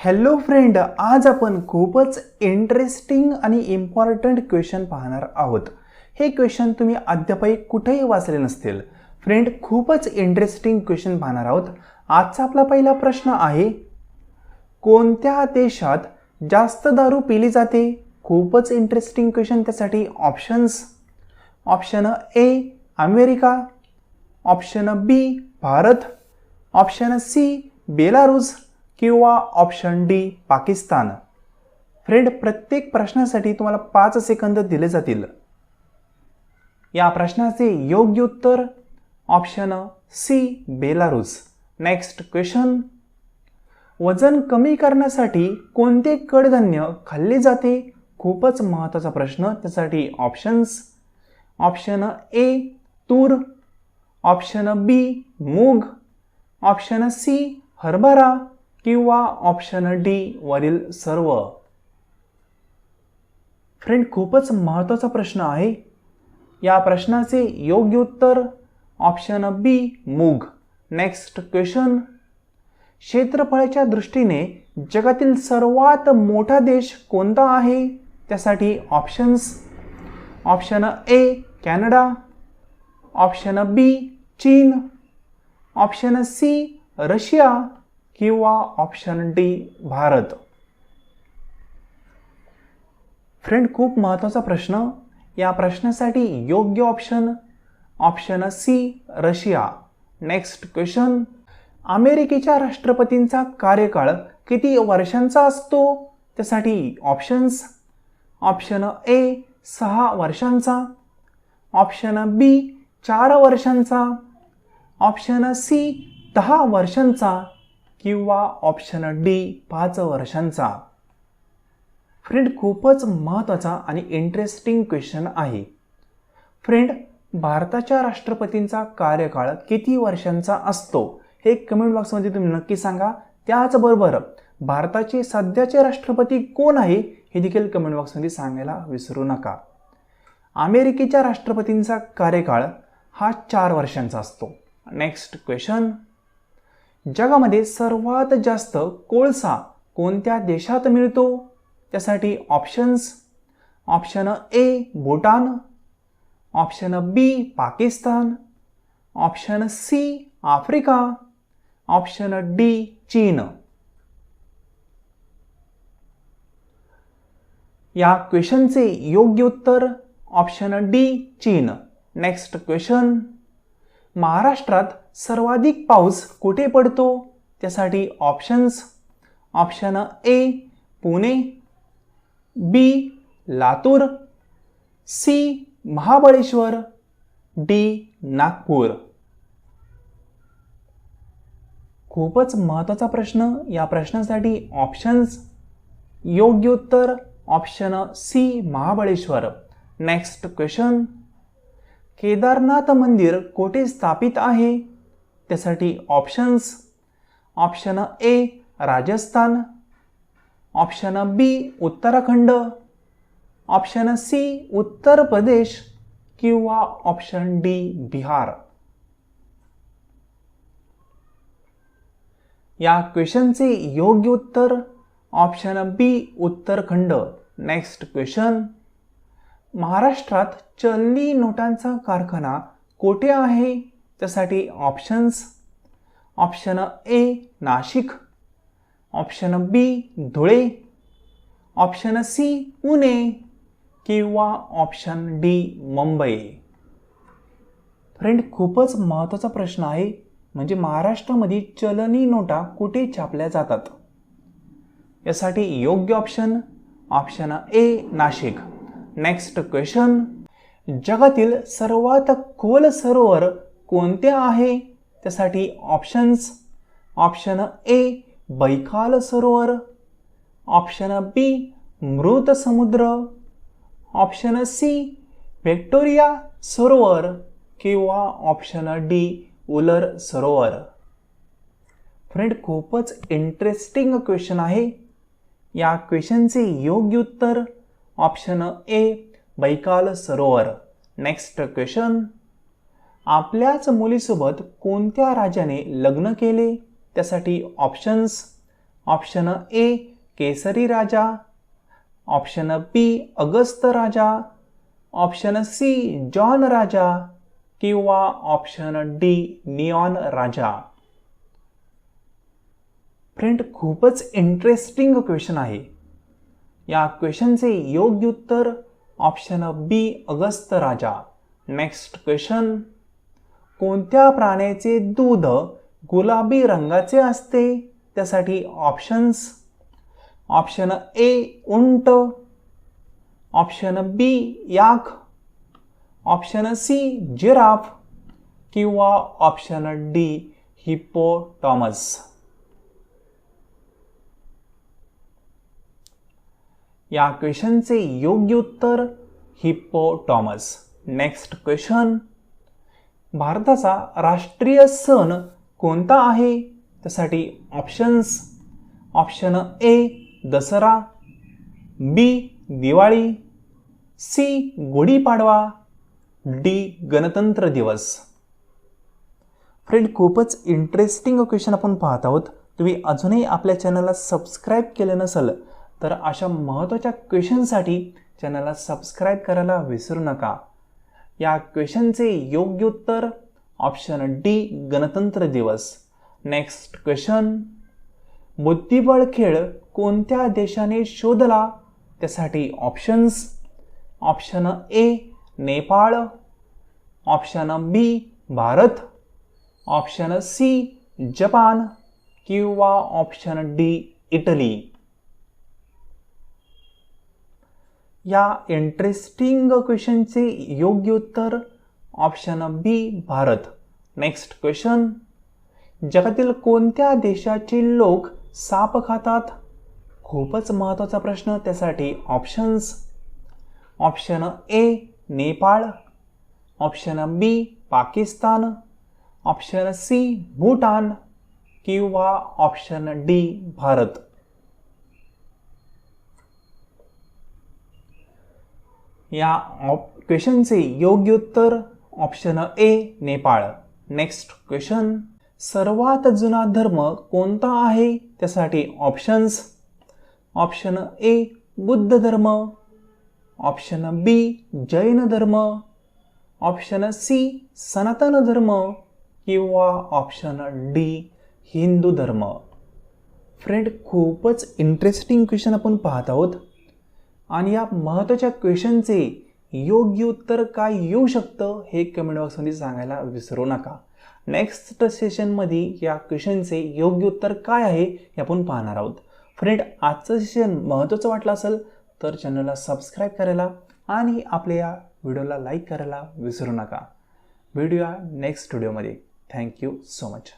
Hello friend, आज आपण खूपच इंटरेस्टिंग आणि इम्पॉर्टंट क्वेश्चन पाहणार आहोत. हे क्वेश्चन तुम्ही अद्यापही कुठेही वाचले नसतील. फ्रेंड, खूपच इंटरेस्टिंग क्वेश्चन पाहणार आहोत. आजचा आपला पहिला प्रश्न आहे, कोणत्या देशात जास्त दारू पिली जाते? खूपच इंटरेस्टिंग क्वेश्चन. त्यासाठी options. Option A America, option B Bharat, option C Belarus किंवा ऑप्शन डी पाकिस्तान. फ्रेंड, प्रत्येक प्रश्नासाठी तुम्हाला 5 सेकंद दिले जातील. या प्रश्नाचे योग्य उत्तर option C Belarus. Next question, वजन कमी करण्यासाठी कोणते कडधान्य खाल्ले जाते? खूपच महत्त्वाचा प्रश्न. त्यासाठी ऑप्शन्स. ऑप्शन ए तूर, ऑप्शन बी मूग, ऑप्शन सी हरभरा किंवा ऑप्शन डी वरील सर्व. फ्रेंड, खूपच महत्त्वाचा प्रश्न आहे. या प्रश्नाचे योग्य उत्तर ऑप्शन बी मूग. नेक्स्ट क्वेश्चन, क्षेत्रफळाच्या दृष्टीने जगातील सर्वात मोठा देश कोणता आहे? त्यासाठी options. Option A Canada, option B चीन, ऑप्शन सी रशिया किंवा ऑप्शन डी भारत. फ्रेंड, खूप महत्त्वाचा प्रश्न. या प्रश्नासाठी योग्य option C Russia. Next question, अमेरिकेच्या राष्ट्रपतींचा कार्यकाळ किती वर्षांचा असतो? त्यासाठी ऑप्शन्स. ऑप्शन ए 6 वर्षांचा, ऑप्शन बी 4 वर्षांचा, ऑप्शन सी 10 वर्षांचा किंवा ऑप्शन डी 5 वर्षांचा. फ्रेंड, खूपच महत्त्वाचा आणि इंटरेस्टिंग क्वेश्चन आहे. फ्रेंड, भारताच्या राष्ट्रपतींचा कार्यकाळ किती वर्षांचा असतो? हे कमेंट बॉक्समध्ये तुम्ही नक्की सांगा. त्याचबरोबर भारताचे सध्याचे राष्ट्रपती कोण आहे हे देखील कमेंट बॉक्समध्ये सांगायला विसरू नका. अमेरिकेच्या राष्ट्रपतींचा कार्यकाळ हा 4 वर्षांचा असतो. नेक्स्ट क्वेश्चन, जगामध्ये सर्वात जास्त कोळसा कोणत्या देशात मिळतो? त्यासाठी options. Option A Bhutan, option B Pakistan, option C Africa, option D चीन. या क्वेश्चनचे योग्य उत्तर ऑप्शन डी चीन. नेक्स्ट क्वेश्चन, महाराष्ट्रात सर्वाधिक पाऊस कुठे पडतो? त्यासाठी options. Option A Pune, B Latur, C Mahabaleshwar, D Nagpur. खूपच महत्त्वाचा प्रश्न. या प्रश्नासाठी ऑप्शन्स. योग्य उत्तर option C Mahabaleshwar. Next question, Kedarnath मंदिर कोठे स्थापित आहे? त्यासाठी options. Option A Rajasthan, option B Uttarakhand, option C Uttar Pradesh किंवा ऑप्शन डी बिहार. या क्वेश्चनचे योग्य उत्तर option B Uttarakhand. Next question, महाराष्ट्रात चलनी नोटांचा कारखाना कोठे आहे? त्यासाठी options. Option A Nashik, option B Dhule, option C Pune किंवा ऑप्शन डी मुंबई. फ्रेंड, खूपच महत्त्वाचा प्रश्न आहे. म्हणजे महाराष्ट्रामध्ये चलनी नोटा कुठे छापल्या जातात? यासाठी योग्य option A Nashik. Next question, जगातील सर्वात खोल सरोवर कोणते आहे? त्यासाठी options. Option A Baikal Sarovar, option बी मृत समुद्र, ऑप्शन सी व्हिक्टोरिया सरोवर किंवा ऑप्शन डी उलर सरोवर. फ्रेंड, खूपच इंटरेस्टिंग क्वेश्चन आहे. या क्वेश्चनचे योग्य उत्तर ऑप्शन ए बैकाल सरोवर. नेक्स्ट क्वेश्चन, आपल्याच मुलीसोबत कोणत्या राजाने लग्न केले? त्यासाठी ऑप्शन्स. ऑप्शन ए केसरी राजा, ऑप्शन बी अगस्त राजा, ऑप्शन सी जॉन राजा किंवा ऑप्शन डी निऑन राजा. फ्रेंड, खूपच इंटरेस्टिंग क्वेश्चन आहे. या क्वेश्चनचे योग्य उत्तर ऑप्शन बी अगस्त राजा. Next question. कोणत्या प्राण्याचे दूध गुलाबी रंगाचे असते? त्यासाठी ऑप्शन्स. ऑप्शन ए उंट, ऑप्शन बी याक, ऑप्शन सी जिराफ किंवा ऑप्शन डी हिप्पोटॉमस. या क्वेश्चनचे योग्य उत्तर हिप्पोटॉमस. Next question. भारताचा राष्ट्रीय सण कोणता आहे? त्यासाठी ऑप्शन्स. ऑप्शन ए दसरा, बी दिवाळी, सी गुढीपाडवा, डी गणतंत्र दिवस. फ्रेंड, खूपच इंटरेस्टिंग क्वेश्चन आपण पाहत आहोत. तुम्ही अजूनही आपल्या चॅनलला सबस्क्राईब केले नसेल तर अशा महत्त्वाच्या क्वेश्चनसाठी चॅनलला सबस्क्राईब करायला विसरू नका. या क्वेश्चनचे योग्य उत्तर ऑप्शन डी गणतंत्र दिवस. Next question. बुद्धिबळ खेळ कोणत्या देशाने शोधला? त्यासाठी options. Option A Nepal, option B Bharat, option C Japan किंवा ऑप्शन डी इटली. या इंटरेस्टिंग क्वेश्चनचे योग्य उत्तर option B Bharat. Next question. जगातील कोणत्या देशाचे लोक साप खातात? खूपच महत्त्वाचा प्रश्न. त्यासाठी options. Option A Nepal, option B Pakistan, option C Bhutan किंवा ऑप्शन डी भारत. या क्वेश्चनचे योग्य उत्तर option A Nepal. Next question. सर्वात जुना धर्म कोणता आहे? त्यासाठी ऑप्शन्स. ऑप्शन ए बुद्ध धर्म, ऑप्शन बी जैन धर्म, ऑप्शन सी सनातन धर्म किंवा ऑप्शन डी हिंदू धर्म. फ्रेंड, खूपच इंटरेस्टिंग क्वेश्चन आपण पाहत आहोत आणि या महत्त्वाच्या क्वेश्चनचे योग्य उत्तर काय येऊ शकतं हे कमेंट बॉक्समध्ये सांगायला विसरू नका. नेक्स्ट सेशनमध्ये या क्वेश्चनचे योग्य उत्तर काय आहे हे आपण पाहणार आहोत. फ्रेंड, आजचं सेशन महत्त्वाचं वाटलं असेल तर चॅनलला सबस्क्राईब करायला आणि आपल्या या व्हिडिओला लाईक करायला विसरू नका. भेटूया नेक्स्ट व्हिडिओमध्ये. Thank you so much.